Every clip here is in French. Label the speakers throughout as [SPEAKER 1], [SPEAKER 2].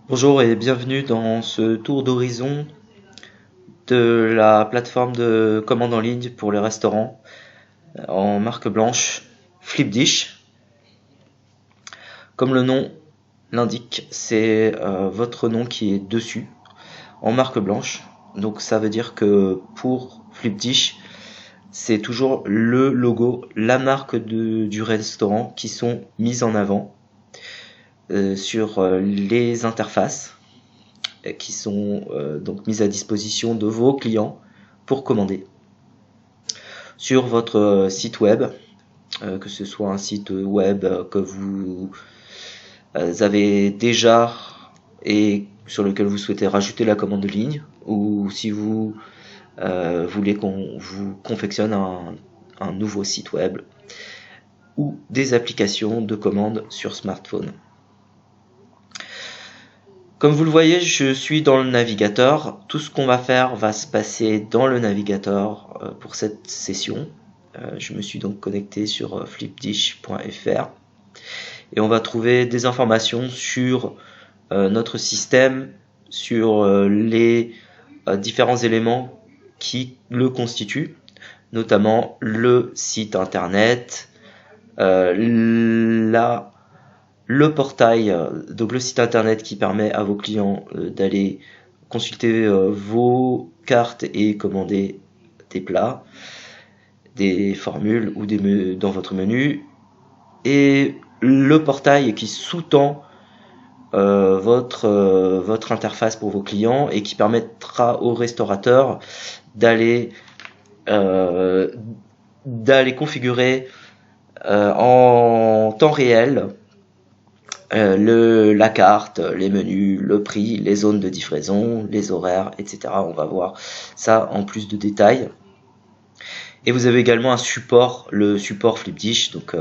[SPEAKER 1] Bonjour et bienvenue dans ce tour d'horizon de la plateforme de commande en ligne pour les restaurants en marque blanche Flipdish. Comme le nom l'indique, c'est votre nom qui est dessus en marque blanche. Donc ça veut dire que pour Flipdish, c'est toujours le logo, la marque du restaurant qui sont mises en avant sur les interfaces qui sont donc mises à disposition de vos clients pour commander sur votre site web, que ce soit un site web que vous avez déjà et sur lequel vous souhaitez rajouter la commande de ligne, ou si vous voulez qu'on vous confectionne un nouveau site web ou des applications de commande sur smartphone. Comme vous le voyez, je suis dans le navigateur. Tout ce qu'on va faire va se passer dans le navigateur pour cette session. Je me suis donc connecté sur flipdish.fr et on va trouver des informations sur notre système, sur les différents éléments qui le constituent, notamment le site internet, le portail, donc le site internet qui permet à vos clients d'aller consulter vos cartes et commander des plats, des formules ou dans votre menu, et le portail qui sous-tend votre interface pour vos clients et qui permettra aux restaurateurs d'aller configurer en temps réel la carte, les menus, le prix, les zones de livraison, les horaires, etc. On va voir ça en plus de détails. Et vous avez également un support, le support Flipdish. Donc,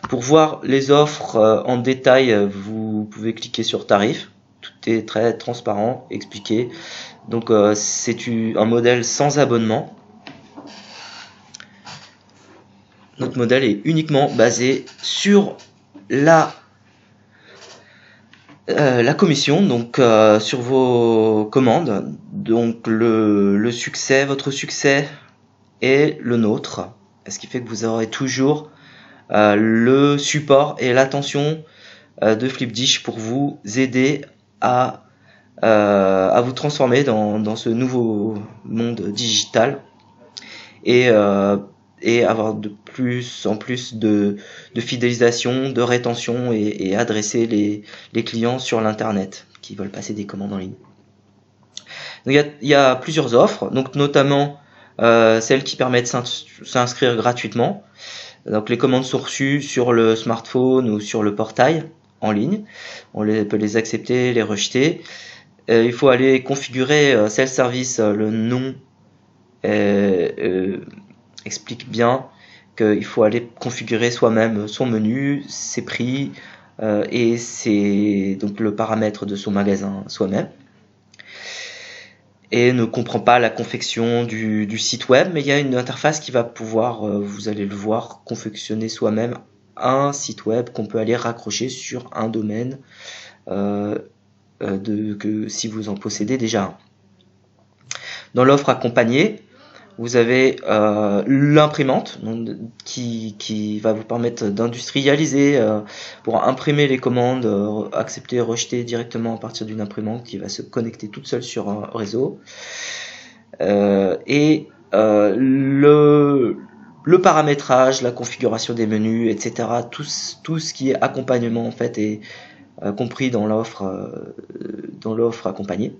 [SPEAKER 1] pour voir les offres en détail, vous pouvez cliquer sur tarif. Tout est très transparent, expliqué. Donc, c'est un modèle sans abonnement. Notre modèle est uniquement basé sur la commission, donc sur vos commandes. Donc le succès, votre succès est le nôtre, ce qui fait que vous aurez toujours le support et l'attention de Flipdish pour vous aider à vous transformer dans ce nouveau monde digital et avoir de plus en plus de fidélisation, de rétention et adresser les clients sur l'internet qui veulent passer des commandes en ligne. Donc, il y a plusieurs offres, donc notamment celles qui permettent de s'inscrire gratuitement. Donc les commandes sont reçues sur le smartphone ou sur le portail en ligne. On peut les accepter, les rejeter. Il faut aller configurer self-service, le nom explique bien qu'il faut aller configurer soi-même son menu, ses prix et donc le paramètre de son magasin soi-même. Et ne comprend pas la confection du site web, mais il y a une interface qui va pouvoir, vous allez le voir, confectionner soi-même un site web qu'on peut aller raccrocher sur un domaine si vous en possédez déjà un. Dans l'offre accompagnée, vous avez l'imprimante qui va vous permettre d'industrialiser pour imprimer les commandes, accepter et rejeter directement à partir d'une imprimante qui va se connecter toute seule sur un réseau. Et le paramétrage, la configuration des menus, etc. Tout ce qui est accompagnement en fait est compris dans l'offre accompagnée.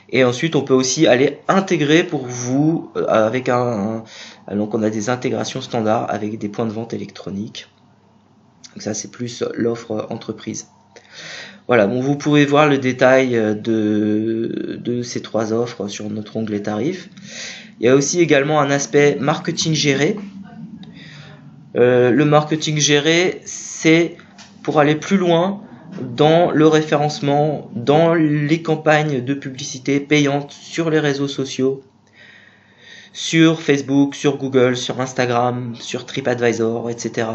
[SPEAKER 1] Et ensuite, on peut aussi aller intégrer pour vous avec donc on a des intégrations standards avec des points de vente électroniques. Donc ça, c'est plus l'offre entreprise. Voilà, bon, vous pouvez voir le détail de ces trois offres sur notre onglet tarifs. Il y a aussi également un aspect marketing géré. Le marketing géré, c'est pour aller plus loin dans le référencement, dans les campagnes de publicité payantes sur les réseaux sociaux, sur Facebook, sur Google, sur Instagram, sur TripAdvisor, etc.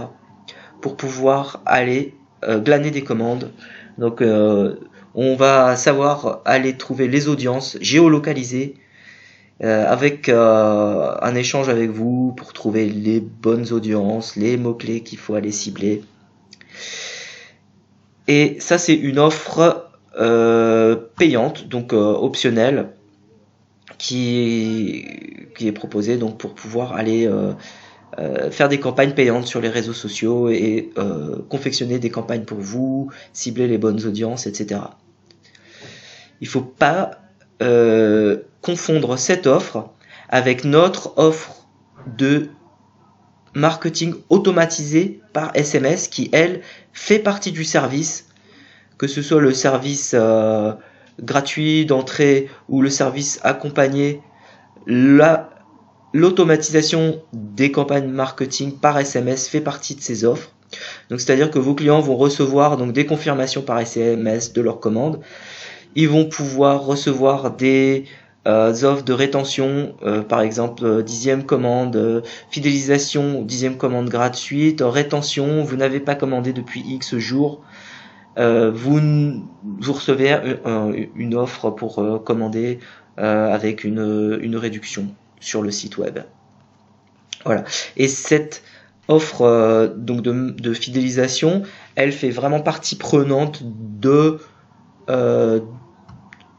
[SPEAKER 1] pour pouvoir aller glaner des commandes. Donc on va savoir aller trouver les audiences géolocalisées avec un échange avec vous pour trouver les bonnes audiences, les mots-clés qu'il faut aller cibler. Et ça, c'est une offre payante, donc optionnelle, qui est proposée donc pour pouvoir aller faire des campagnes payantes sur les réseaux sociaux et confectionner des campagnes pour vous, cibler les bonnes audiences, etc. Il ne faut pas confondre cette offre avec notre offre de marketing automatisé par SMS qui, elle, fait partie du service, que ce soit le service gratuit d'entrée ou le service accompagné. L'automatisation des campagnes marketing par SMS fait partie de ces offres. Donc, c'est-à-dire que vos clients vont recevoir donc des confirmations par SMS de leurs commandes. Ils vont pouvoir recevoir des offres de rétention, par exemple 10e commande, fidélisation, 10e commande gratuite, rétention, vous n'avez pas commandé depuis X jours, vous recevez une offre pour commander avec une réduction sur le site web. Voilà. Et cette offre donc de fidélisation, elle fait vraiment partie prenante de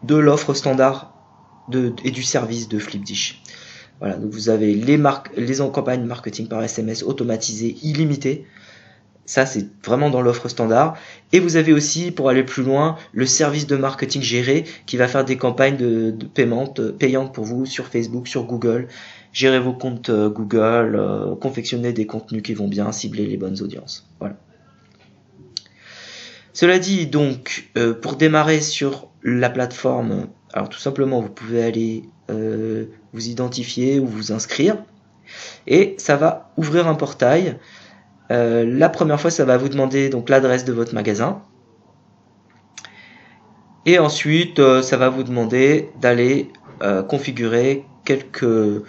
[SPEAKER 1] l'offre standard et du service de Flipdish. Voilà, donc vous avez les campagnes marketing par SMS automatisées illimitées. Ça, c'est vraiment dans l'offre standard. Et vous avez aussi, pour aller plus loin, le service de marketing géré qui va faire des campagnes de payantes pour vous sur Facebook, sur Google. Gérer vos comptes Google, confectionner des contenus qui vont bien, cibler les bonnes audiences. Voilà. Cela dit, donc, pour démarrer sur la plateforme, alors tout simplement, vous pouvez aller vous identifier ou vous inscrire. Et ça va ouvrir un portail. La première fois, ça va vous demander donc l'adresse de votre magasin. Et ensuite, ça va vous demander d'aller configurer quelques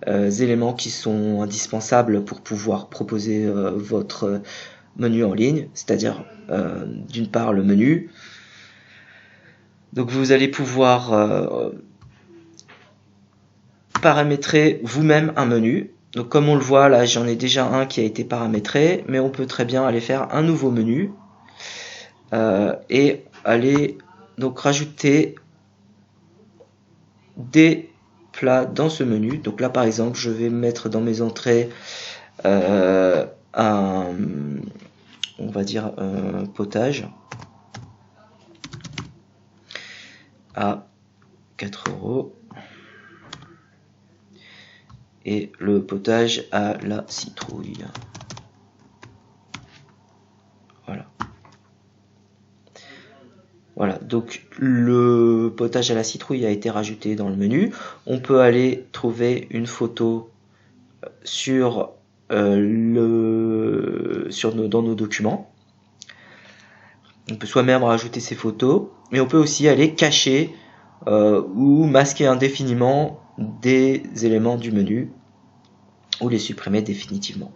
[SPEAKER 1] éléments qui sont indispensables pour pouvoir proposer votre menu en ligne, c'est-à-dire d'une part le menu. Donc vous allez pouvoir paramétrer vous-même un menu. Donc comme on le voit là, j'en ai déjà un qui a été paramétré, mais on peut très bien aller faire un nouveau menu et aller donc rajouter des plats dans ce menu. Donc là par exemple, je vais mettre dans mes entrées on va dire un potage à 4 € et le potage à la citrouille. Voilà, donc le potage à la citrouille a été rajouté dans le menu. On peut aller trouver une photo dans nos documents. On peut soi-même rajouter ces photos, mais on peut aussi aller cacher ou masquer indéfiniment des éléments du menu ou les supprimer définitivement.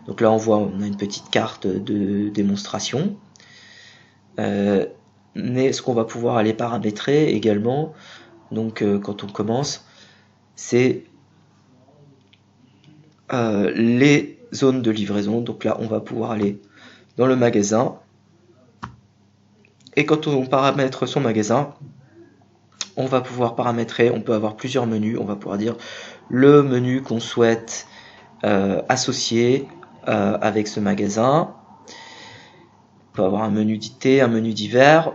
[SPEAKER 1] Donc là on a une petite carte de démonstration. Mais ce qu'on va pouvoir aller paramétrer également, donc quand on commence, c'est les zones de livraison. Donc là on va pouvoir aller dans le magasin, et quand on paramètre son magasin, on va pouvoir paramétrer, on peut avoir plusieurs menus, on va pouvoir dire le menu qu'on souhaite associer avec ce magasin. On peut avoir un menu d'été, un menu d'hiver.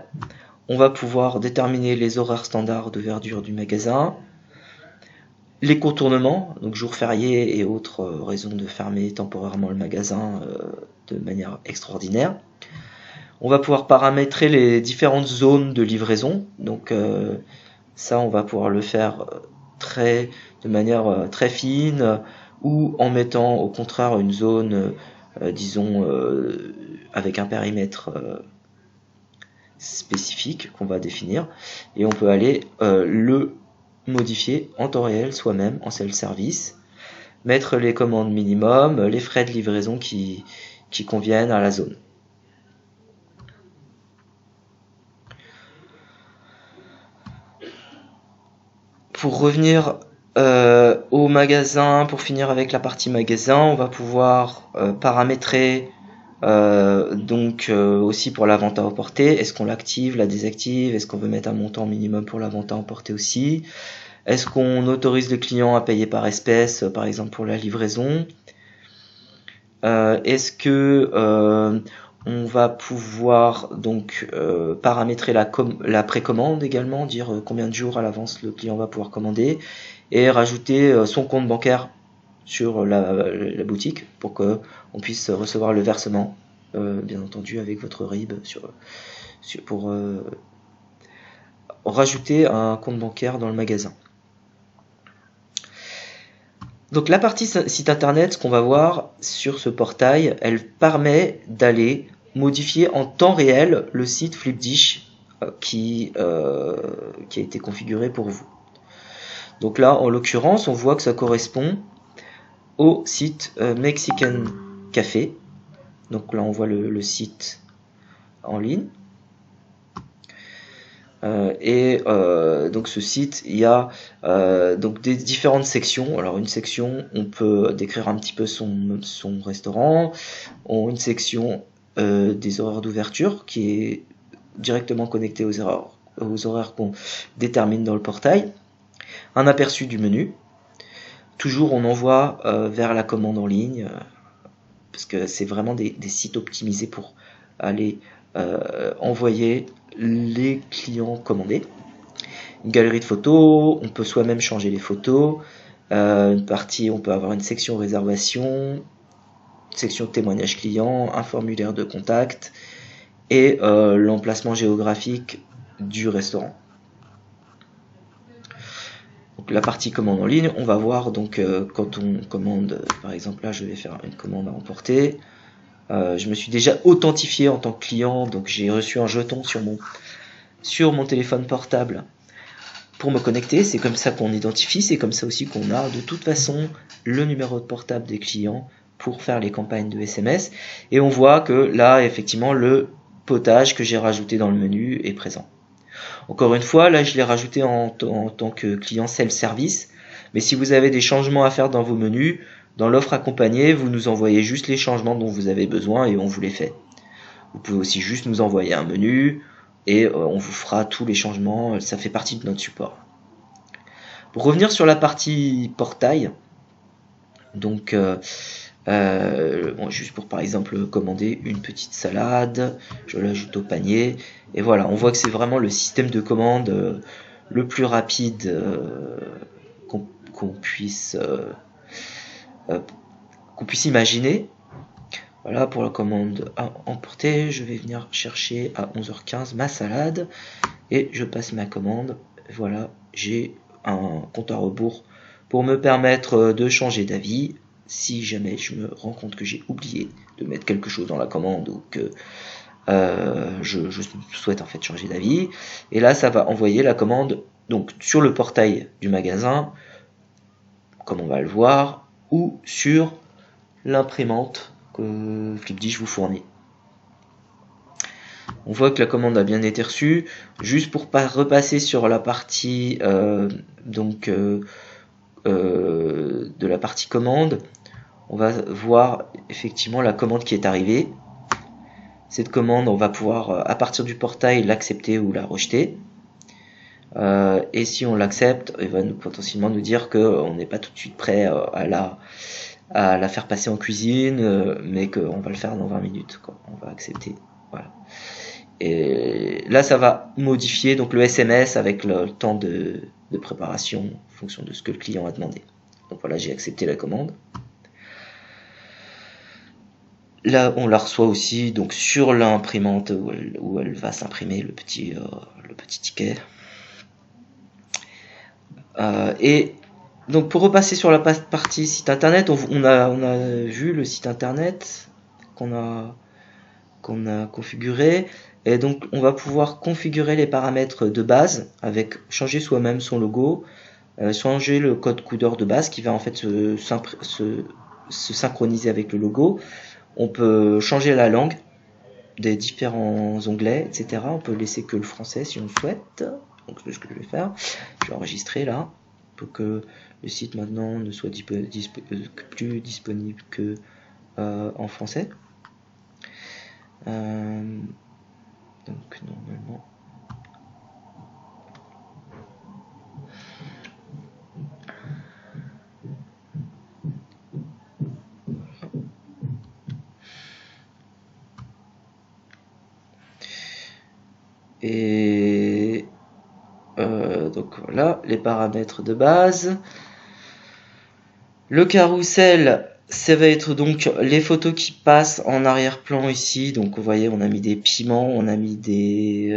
[SPEAKER 1] On va pouvoir déterminer les horaires standards d'ouverture du magasin, les contournements, donc jours fériés et autres raisons de fermer temporairement le magasin de manière extraordinaire. On va pouvoir paramétrer les différentes zones de livraison. Donc ça, on va pouvoir le faire de manière très fine, ou en mettant au contraire une zone, disons, avec un périmètre spécifique qu'on va définir, et on peut aller le modifier en temps réel soi-même en self-service, mettre les commandes minimum, les frais de livraison qui conviennent à la zone. Pour revenir au magasin, pour finir avec la partie magasin, on va pouvoir paramétrer aussi pour la vente à emporter. Est-ce qu'on l'active, la désactive? Est-ce qu'on veut mettre un montant minimum pour la vente à emporter aussi? Est-ce qu'on autorise le client à payer par espèce, par exemple pour la livraison? Est-ce que on va pouvoir donc paramétrer la précommande également, dire combien de jours à l'avance le client va pouvoir commander, et rajouter son compte bancaire sur la boutique pour que on puisse recevoir le versement, bien entendu avec votre RIB pour rajouter un compte bancaire dans le magasin. Donc la partie site internet, ce qu'on va voir sur ce portail, elle permet d'aller modifier en temps réel le site Flipdish qui a été configuré pour vous. Donc là, en l'occurrence, on voit que ça correspond au site Mexican Café. Donc là, on voit le site en ligne. Donc ce site, il y a donc des différentes sections. Alors une section, on peut décrire un petit peu son restaurant. Une section des horaires d'ouverture qui est directement connectée aux horaires qu'on détermine dans le portail. Un aperçu du menu. Toujours on envoie vers la commande en ligne parce que c'est vraiment des sites optimisés pour aller envoyer les clients commandés. Une galerie de photos, on peut soi-même changer les photos. Une partie, on peut avoir une section réservation, une section témoignage client, un formulaire de contact et l'emplacement géographique du restaurant. Donc la partie commande en ligne, on va voir donc quand on commande, par exemple là je vais faire une commande à emporter. Je me suis déjà authentifié en tant que client, donc j'ai reçu un jeton sur mon téléphone portable pour me connecter. C'est comme ça qu'on identifie, c'est comme ça aussi qu'on a de toute façon le numéro de portable des clients pour faire les campagnes de SMS. Et on voit que là, effectivement, le potage que j'ai rajouté dans le menu est présent. Encore une fois, là, je l'ai rajouté en tant que client self-service. Mais si vous avez des changements à faire dans vos menus, dans l'offre accompagnée, vous nous envoyez juste les changements dont vous avez besoin et on vous les fait. Vous pouvez aussi juste nous envoyer un menu et on vous fera tous les changements, ça fait partie de notre support. Pour revenir sur la partie portail, donc juste pour par exemple commander une petite salade, je l'ajoute au panier et voilà, on voit que c'est vraiment le système de commande le plus rapide qu'on puisse imaginer. Voilà, pour la commande à emporter, je vais venir chercher à 11h15 ma salade et je passe ma commande. Voilà, j'ai un compte à rebours pour me permettre de changer d'avis si jamais je me rends compte que j'ai oublié de mettre quelque chose dans la commande ou que je souhaite en fait changer d'avis. Et là, ça va envoyer la commande donc sur le portail du magasin, comme on va le voir, ou sur l'imprimante que Flipdish vous fournit. On voit que la commande a bien été reçue. Juste pour repasser sur la partie de la partie commande, on va voir effectivement la commande qui est arrivée. Cette commande, on va pouvoir à partir du portail l'accepter ou la rejeter. Et si on l'accepte, il va potentiellement nous dire qu'on n'est pas tout de suite prêt à la faire passer en cuisine, mais qu'on va le faire dans 20 minutes, quoi. On va accepter. Voilà. Et là, ça va modifier donc le SMS avec le temps de préparation en fonction de ce que le client a demandé. Donc voilà, j'ai accepté la commande. Là, on la reçoit aussi donc sur l'imprimante où elle va s'imprimer le petit ticket. Et donc pour repasser sur la partie site internet, on a vu le site internet qu'on a configuré. Et donc on va pouvoir configurer les paramètres de base avec changer soi-même son logo, changer le code couleur de base qui va en fait se synchroniser avec le logo. On peut changer la langue des différents onglets, etc. On peut laisser que le français si on le souhaite. Donc c'est ce que je vais faire. Je vais enregistrer là. pour que le site maintenant ne soit plus disponible que en français. Donc normalement et donc voilà les paramètres de base. Le carrousel, ça va être donc les photos qui passent en arrière-plan ici. Donc vous voyez, on a mis des piments, on a mis des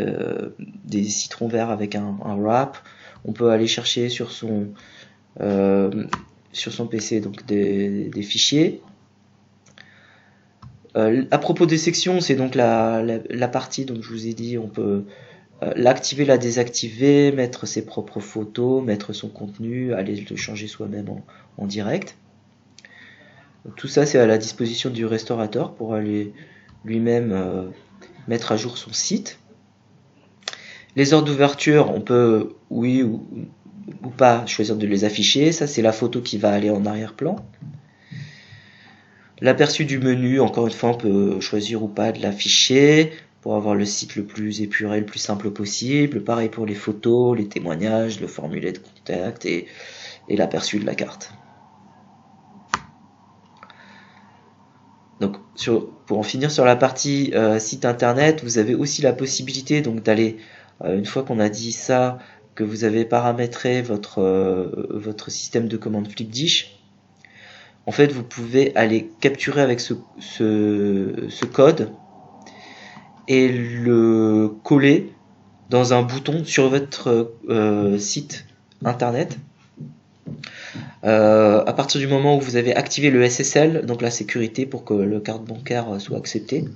[SPEAKER 1] citrons verts avec un wrap. On peut aller chercher sur son PC donc des fichiers. À propos des sections, c'est donc la partie, donc je vous ai dit, on peut l'activer, la désactiver, mettre ses propres photos, mettre son contenu, aller le changer soi-même en direct. Donc, tout ça c'est à la disposition du restaurateur pour aller lui-même mettre à jour son site. Les heures d'ouverture, on peut oui ou pas choisir de les afficher. Ça c'est la photo qui va aller en arrière-plan. L'aperçu du menu, encore une fois, on peut choisir ou pas de l'afficher pour avoir le site le plus épuré, le plus simple possible. Pareil pour les photos, les témoignages, le formulaire de contact et l'aperçu de la carte. Donc, pour en finir sur la partie site internet, vous avez aussi la possibilité donc d'aller, une fois qu'on a dit ça, que vous avez paramétré votre système de commande Flipdish, en fait, vous pouvez aller capturer avec ce code et le coller dans un bouton sur votre site internet. À partir du moment où vous avez activé le SSL, donc la sécurité pour que le carte bancaire soit accepté,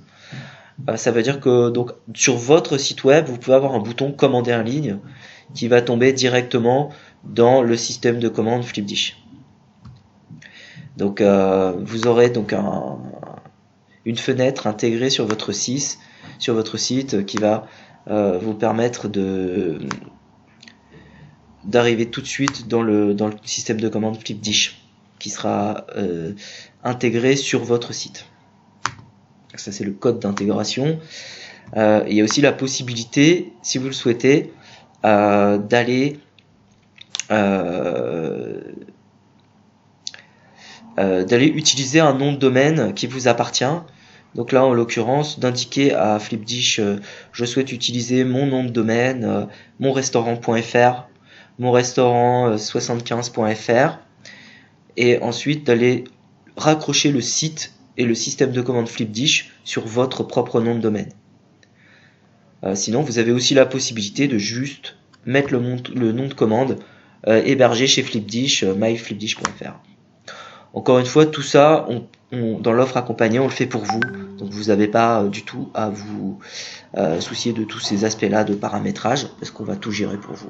[SPEAKER 1] ça veut dire que donc sur votre site web, vous pouvez avoir un bouton commander en ligne qui va tomber directement dans le système de commande Flipdish. Donc vous aurez donc une fenêtre intégrée sur votre site qui va vous permettre d'arriver tout de suite dans le système de commande Flipdish qui sera intégré sur votre site. Ça c'est le code d'intégration. Il y a aussi la possibilité, si vous le souhaitez, d'aller utiliser un nom de domaine qui vous appartient. Donc là en l'occurrence d'indiquer à Flipdish je souhaite utiliser mon nom de domaine monrestaurant.fr, monrestaurant75.fr et ensuite d'aller raccrocher le site et le système de commande Flipdish sur votre propre nom de domaine. Sinon vous avez aussi la possibilité de juste mettre le nom de commande hébergé chez Flipdish, myflipdish.fr. Encore une fois, tout ça, dans l'offre accompagnée, on le fait pour vous. Donc vous n'avez pas du tout à vous soucier de tous ces aspects-là de paramétrage, parce qu'on va tout gérer pour vous.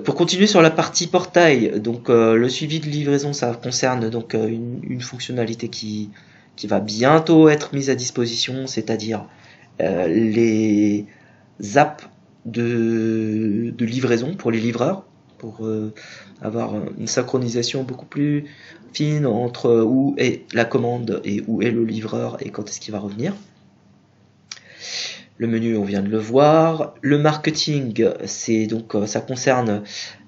[SPEAKER 1] Pour continuer sur la partie portail, donc le suivi de livraison, ça concerne donc une fonctionnalité qui va bientôt être mise à disposition, c'est-à-dire les apps de livraison pour les livreurs, pour avoir une synchronisation beaucoup plus fine entre où est la commande et où est le livreur et quand est-ce qu'il va revenir. Le menu, on vient de le voir. Le marketing, c'est donc ça concerne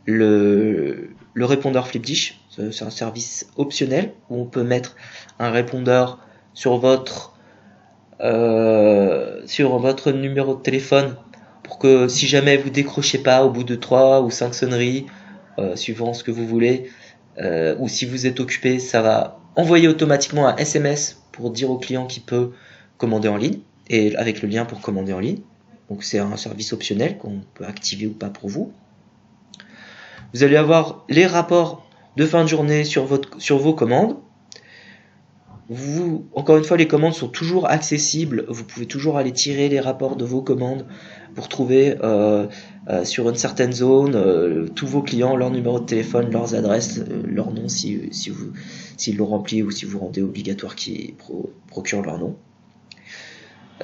[SPEAKER 1] le répondeur Flipdish. C'est un service optionnel où on peut mettre un répondeur sur votre numéro de téléphone pour que si jamais vous décrochez pas au bout de 3 ou 5 sonneries, suivant ce que vous voulez, ou si vous êtes occupé, ça va envoyer automatiquement un SMS pour dire au client qu'il peut commander en ligne, et avec le lien pour commander en ligne. Donc c'est un service optionnel qu'on peut activer ou pas pour vous. Vous allez avoir les rapports de fin de journée sur vos commandes. Encore une fois, les commandes sont toujours accessibles. Vous pouvez toujours aller tirer les rapports de vos commandes pour trouver sur une certaine zone tous vos clients, leur numéro de téléphone, leurs adresses, leur nom s'ils l'ont rempli ou si vous rendez obligatoire qu'ils procurent leur nom.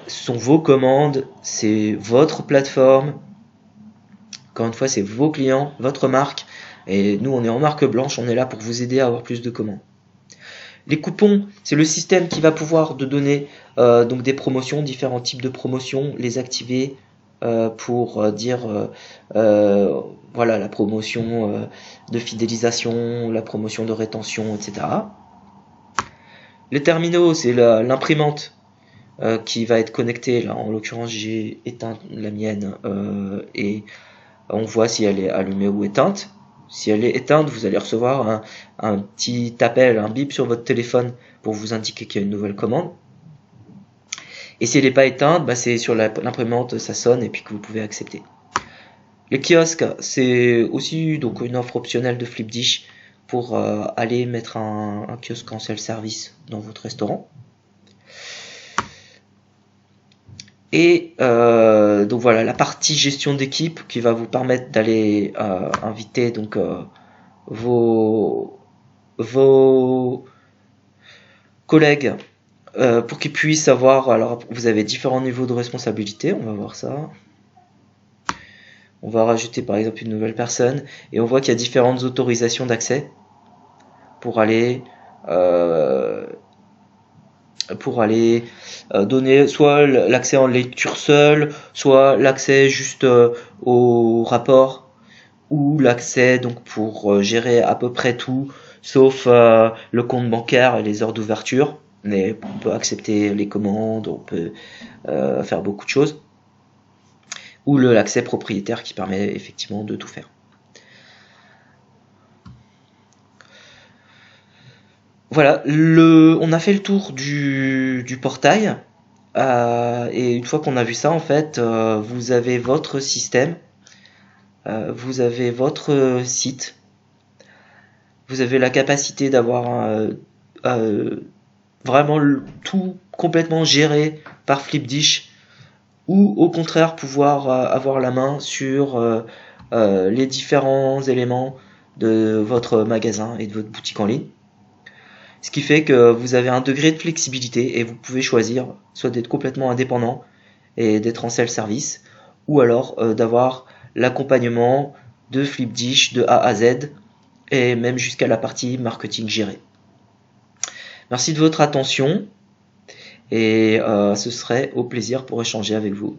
[SPEAKER 1] Ce sont vos commandes, c'est votre plateforme. Encore une fois, c'est vos clients, votre marque, et nous on est en marque blanche, on est là pour vous aider à avoir plus de commandes. Les coupons, c'est le système qui va pouvoir te donner donc des promotions, différents types de promotions, les activer pour dire voilà, la promotion de fidélisation, la promotion de rétention, etc. Les terminaux, c'est l'imprimante qui va être connectée. Là, en l'occurrence, j'ai éteint la mienne et on voit si elle est allumée ou éteinte. Si elle est éteinte, vous allez recevoir un petit appel, un bip sur votre téléphone pour vous indiquer qu'il y a une nouvelle commande. Et si elle n'est pas éteinte, bah c'est sur l'imprimante, ça sonne et puis que vous pouvez accepter. Les kiosques, c'est aussi donc une offre optionnelle de Flipdish pour aller mettre un kiosque en self-service dans votre restaurant. Et donc voilà, la partie gestion d'équipe qui va vous permettre d'aller inviter donc vos collègues pour qu'ils puissent avoir, alors vous avez différents niveaux de responsabilité, on va voir ça. On va rajouter par exemple une nouvelle personne et on voit qu'il y a différentes autorisations d'accès pour aller donner soit l'accès en lecture seule, soit l'accès juste au rapport, ou l'accès donc pour gérer à peu près tout, sauf le compte bancaire et les heures d'ouverture. Mais on peut accepter les commandes, on peut faire beaucoup de choses. Ou l'accès propriétaire qui permet effectivement de tout faire. Voilà, on a fait le tour du portail. Et une fois qu'on a vu ça, en fait, vous avez votre système, vous avez votre site, vous avez la capacité d'avoir vraiment tout complètement géré par Flipdish, ou au contraire pouvoir avoir la main sur les différents éléments de votre magasin et de votre boutique en ligne. Ce qui fait que vous avez un degré de flexibilité et vous pouvez choisir soit d'être complètement indépendant et d'être en self-service, ou alors d'avoir l'accompagnement de Flipdish de A à Z et même jusqu'à la partie marketing gérée. Merci de votre attention et ce serait au plaisir pour échanger avec vous.